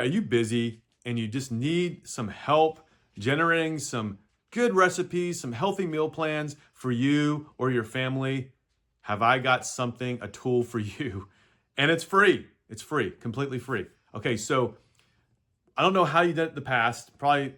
Are you busy and you just need some help generating some good recipes, some healthy meal plans for you or your family? Have I got something, a tool for you? And it's free. It's free, completely free. Okay, so I don't know how you did it in the past, probably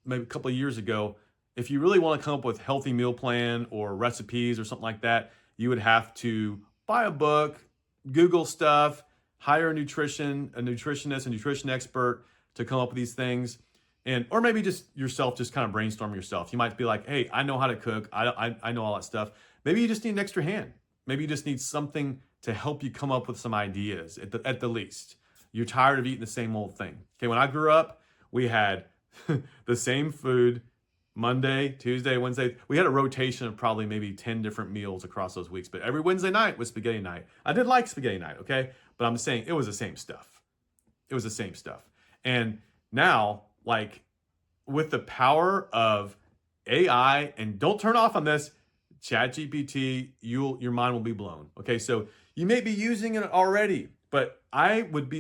maybe a couple of years ago. If you really want to come up with healthy meal plan or recipes or something like that, you would have to buy a book, Google stuff, hire a nutritionist, a nutrition expert to come up with these things. And or maybe just yourself, just kind of brainstorm yourself. You might be like, hey, I know how to cook. I know all that stuff. Maybe you just need an extra hand. Maybe you just need something to help you come up with some ideas at the least. You're tired of eating the same old thing. Okay, when I grew up, we had the same food Monday, Tuesday, Wednesday. We had a rotation of probably maybe 10 different meals across those weeks, but every Wednesday night was spaghetti night. I did like spaghetti night, okay? But I'm saying it was the same stuff. It was the same stuff. And now, like with the power of AI, and don't turn off on this, ChatGPT, your mind will be blown. Okay, so you may be using it already, but I would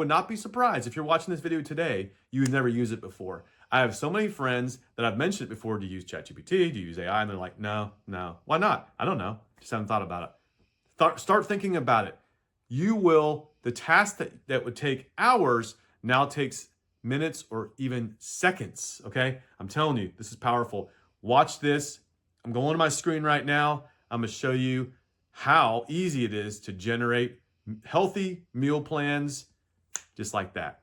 not be surprised if you're watching this video today, you've never used it before. I have so many friends that I've mentioned it before to use ChatGPT, to use AI, and they're like, no, why not? I don't know, just haven't thought about it. Start thinking about it. The task that would take hours now takes minutes or even seconds, okay? I'm telling you, this is powerful. Watch this. I'm going to my screen right now. I'm going to show you how easy it is to generate healthy meal plans just like that.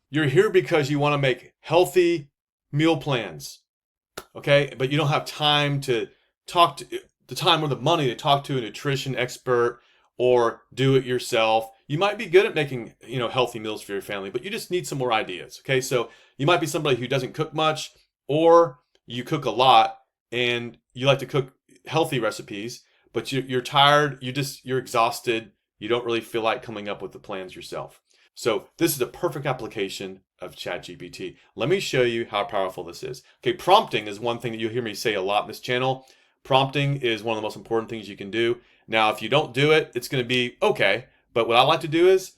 You're here because you want to make healthy meal plans, okay? But you don't have time to the time or the money to talk to a nutrition expert or do it yourself. You might be good at making, healthy meals for your family, but you just need some more ideas, okay? So you might be somebody who doesn't cook much, or you cook a lot and you like to cook healthy recipes, but you're tired, you're exhausted, you don't really feel like coming up with the plans yourself. So this is a perfect application of ChatGPT. Let me show you how powerful this is. Okay, prompting is one thing that you'll hear me say a lot in this channel. Prompting is one of the most important things you can do. Now, if you don't do it, it's going to be okay. But what I like to do is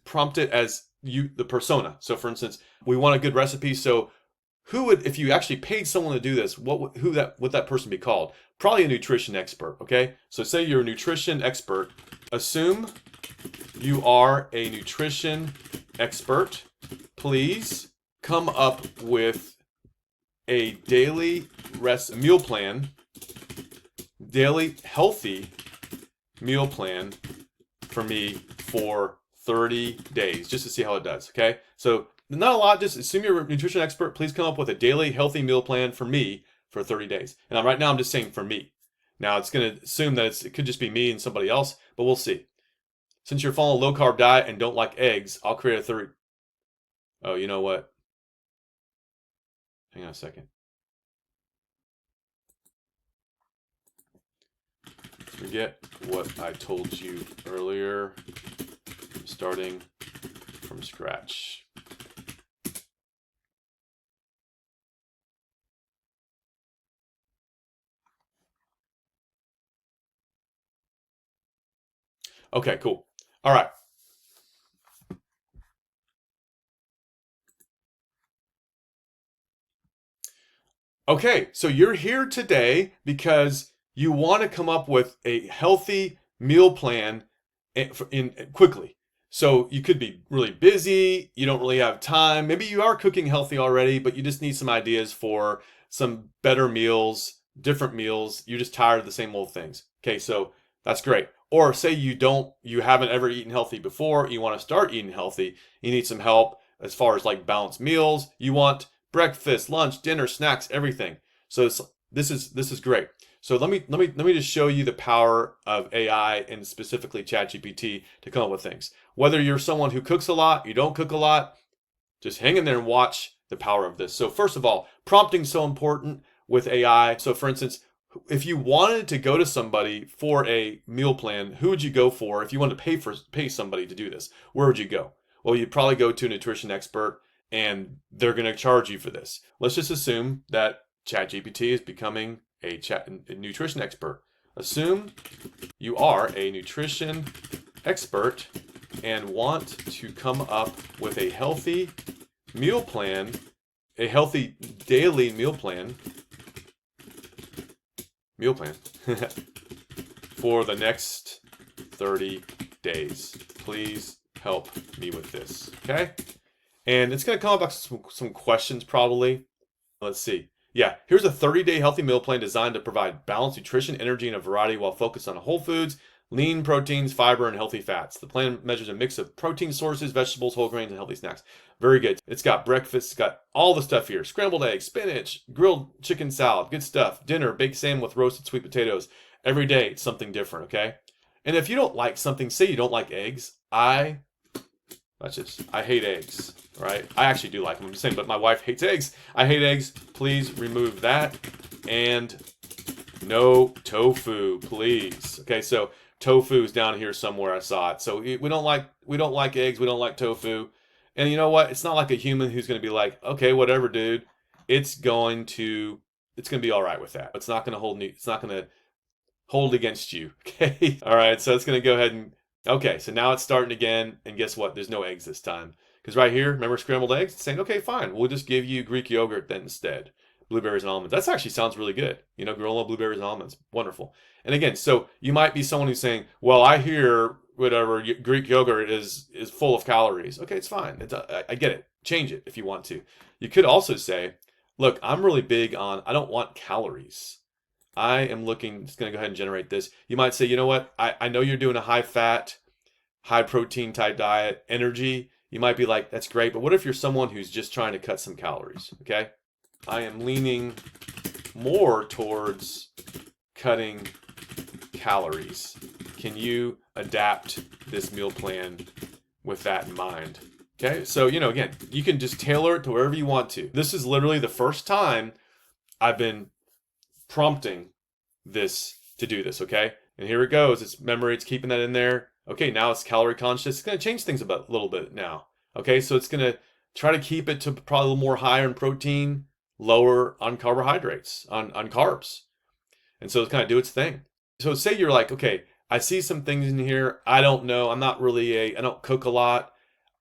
prompt it as the persona. So for instance, we want a good recipe. So if you actually paid someone to do this, would that person be called? Probably a nutrition expert, okay? So say you're a nutrition expert. Assume you are a nutrition expert. Please come up with a daily meal plan, daily healthy meal plan for me for 30 days, just to see how it does, okay? So not a lot, just assume you're a nutrition expert. Please come up with a daily healthy meal plan for me for 30 days. And right now I'm just saying for me. Now it's going to assume that it could just be me and somebody else, but we'll see. Since you're following a low-carb diet and don't like eggs, I'll create a third. Oh, you know what? Hang on a second. Forget what I told you earlier. I'm starting from scratch. Okay, cool. All right. Okay, so you're here today because you want to come up with a healthy meal plan quickly. So you could be really busy, you don't really have time. Maybe you are cooking healthy already, but you just need some ideas for some better meals, different meals. You're just tired of the same old things. Okay, so that's great. Or say you haven't ever eaten healthy before, you want to start eating healthy, you need some help as far as like balanced meals. You want breakfast, lunch, dinner, snacks, everything. So this is great. So let me just show you the power of AI and specifically ChatGPT to come up with things. Whether you're someone who cooks a lot, you don't cook a lot, just hang in there and watch the power of this. So first of all, prompting is so important with AI. So for instance, if you wanted to go to somebody for a meal plan, who would you go for? If you wanted to pay somebody to do this, where would you go? Well, you'd probably go to a nutrition expert, and they're going to charge you for this. Let's just assume that ChatGPT is becoming a nutrition expert. Assume you are a nutrition expert. and want to come up with a healthy meal plan, a healthy daily meal plan for the next 30 days. Please help me with this, okay? And it's going to come up with some questions probably. Let's see. Yeah, here's a 30-day healthy meal plan designed to provide balanced nutrition, energy, and a variety while focused on whole foods, lean proteins, fiber, and healthy fats. The plan measures a mix of protein sources, vegetables, whole grains, and healthy snacks. Very good. It's got breakfast. It's got all the stuff here. Scrambled eggs, spinach, grilled chicken salad. Good stuff. Dinner, baked salmon with roasted sweet potatoes. Every day, it's something different, okay? And if you don't like something, say you don't like eggs. I hate eggs, right? I actually do like them, I'm just saying, but my wife hates eggs. I hate eggs. Please remove that. And no tofu, please. Okay, so tofu's down here somewhere. I saw it. So we don't like eggs. We don't like tofu. And you know what? It's not like a human who's going to be like, okay, whatever, dude. It's going to be all right with that. It's not going to hold against you. Okay. All right. So it's going to go ahead and, okay. So now it's starting again. And guess what? There's no eggs this time. Because right here, remember scrambled eggs? It's saying, okay, fine. We'll just give you Greek yogurt then instead. Blueberries and almonds. That actually sounds really good. You know, granola, blueberries, and almonds. Wonderful. And again, so you might be someone who's saying, well, I hear whatever Greek yogurt is full of calories. Okay, it's fine. I get it. Change it if you want to. You could also say, look, I'm really big on, I don't want calories. I am looking, just going to go ahead and generate this. You might say, you know what? I know you're doing a high fat, high protein type diet, energy. You might be like, that's great. But what if you're someone who's just trying to cut some calories? Okay. I am leaning more towards cutting calories. Can you adapt this meal plan with that in mind? Okay, so, you know, again, you can just tailor it to wherever you want to. This is literally the first time I've been prompting this to do this, okay? And here it goes. It's memory. It's keeping that in there. Okay, now it's calorie conscious. It's going to change things a little bit now. Okay, so it's going to try to keep it to probably a little more higher in protein, lower on carbohydrates, on carbs. And so it's kind of do its thing. So say you're like, okay, I see some things in here. I don't know. I don't cook a lot.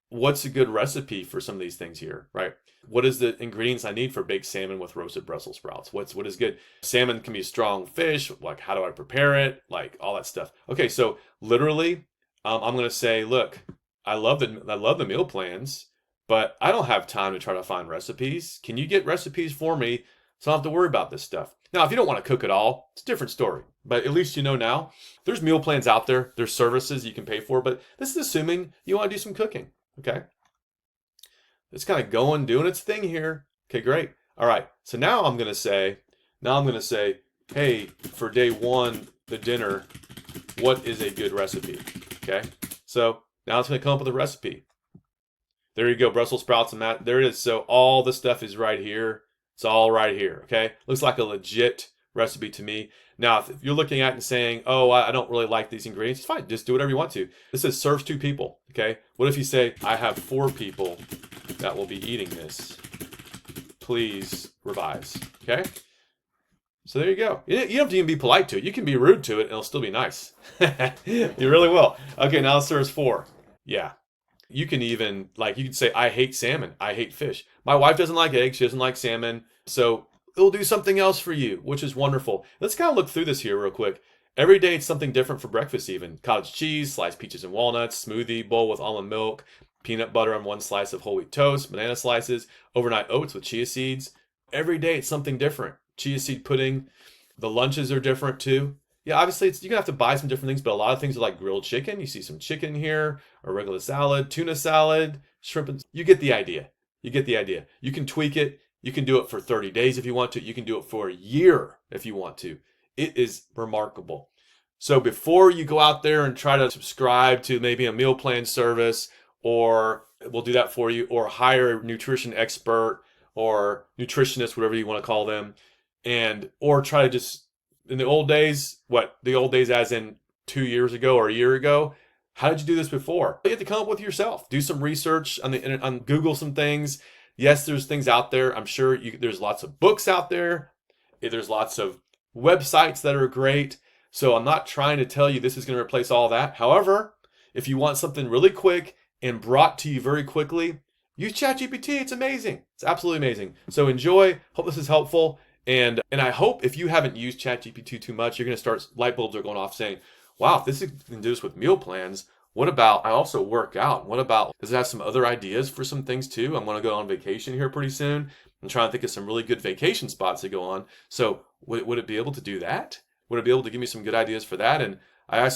What's a good recipe for some of these things here, right? What is the ingredients I need for baked salmon with roasted Brussels sprouts? What is good? Salmon can be a strong fish. Like, how do I prepare it? Like, all that stuff. Okay, so literally, I'm going to say, look, I love the meal plans, but I don't have time to try to find recipes. Can you get recipes for me so I don't have to worry about this stuff? Now, if you don't want to cook at all, it's a different story. But at least you know now. There's meal plans out there. There's services you can pay for. But this is assuming you want to do some cooking. Okay? It's kind of doing its thing here. Okay, great. All right. So now I'm going to say, hey, for day one, the dinner, what is a good recipe? Okay? So now it's going to come up with a recipe. There you go, Brussels sprouts and that. There it is. So all the stuff is right here. It's all right here, okay? Looks like a legit recipe to me. Now, if you're looking at it and saying, oh, I don't really like these ingredients, it's fine. Just do whatever you want to. This says serves 2 people, okay? What if you say, I have 4 people that will be eating this. Please revise, okay? So there you go. You don't have to even be polite to it. You can be rude to it and it'll still be nice. You really will. Okay, now it serves 4. Yeah. You can even, you can say, I hate salmon. I hate fish. My wife doesn't like eggs. She doesn't like salmon. So it'll do something else for you, which is wonderful. Let's kind of look through this here real quick. Every day it's something different for breakfast even. Cottage cheese, sliced peaches and walnuts, smoothie bowl with almond milk, peanut butter on 1 slice of whole wheat toast, banana slices, overnight oats with chia seeds. Every day it's something different. Chia seed pudding. The lunches are different too. Yeah, obviously you're gonna have to buy some different things, but a lot of things are like grilled chicken. You see some chicken here, a regular salad, tuna salad, shrimp. You get the idea. You can tweak it. You can do it for 30 days if you want to. You can do it for a year if you want to. It is remarkable. So before you go out there and try to subscribe to maybe a meal plan service, or we'll do that for you, or hire a nutrition expert or nutritionist, whatever you want to call them, or try to just, in the old days, the old days as in 2 years ago or a year ago, how did you do this before? You have to come up with yourself. Do some research on the internet, on Google some things. Yes, there's things out there. I'm sure there's lots of books out there. There's lots of websites that are great. So I'm not trying to tell you this is going to replace all that. However, If you want something really quick and brought to you very quickly, use ChatGPT. It's amazing. It's absolutely amazing. So enjoy. Hope this is helpful. And I hope if you haven't used ChatGPT too much, you're going to start, light bulbs are going off saying, wow, if this can do this with meal plans, what about I also work out? What about, does it have some other ideas for some things too? I'm going to go on vacation here pretty soon. I'm trying to think of some really good vacation spots to go on. So would it be able to do that? Would it be able to give me some good ideas for that? And I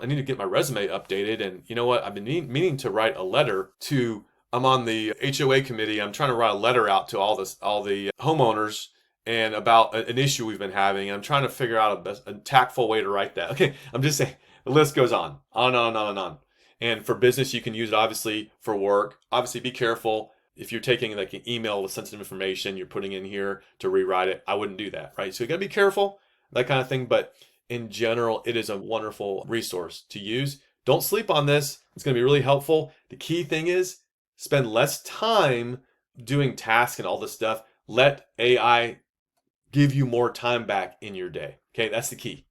need to get my resume updated. And you know what? I've been meaning to write a letter to, I'm on the HOA committee. I'm trying to write a letter out to all the homeowners and about an issue we've been having. I'm trying to figure out a tactful way to write that. Okay, I'm just saying the list goes on and on and on and on. And for business, you can use it obviously for work. Obviously, be careful if you're taking like an email with sensitive information, you're putting in here to rewrite it. I wouldn't do that, right? So you got to be careful, that kind of thing. But in general, it is a wonderful resource to use. Don't sleep on this. It's going to be really helpful. The key thing is spend less time doing tasks and all this stuff. Let AI give you more time back in your day. Okay, that's the key.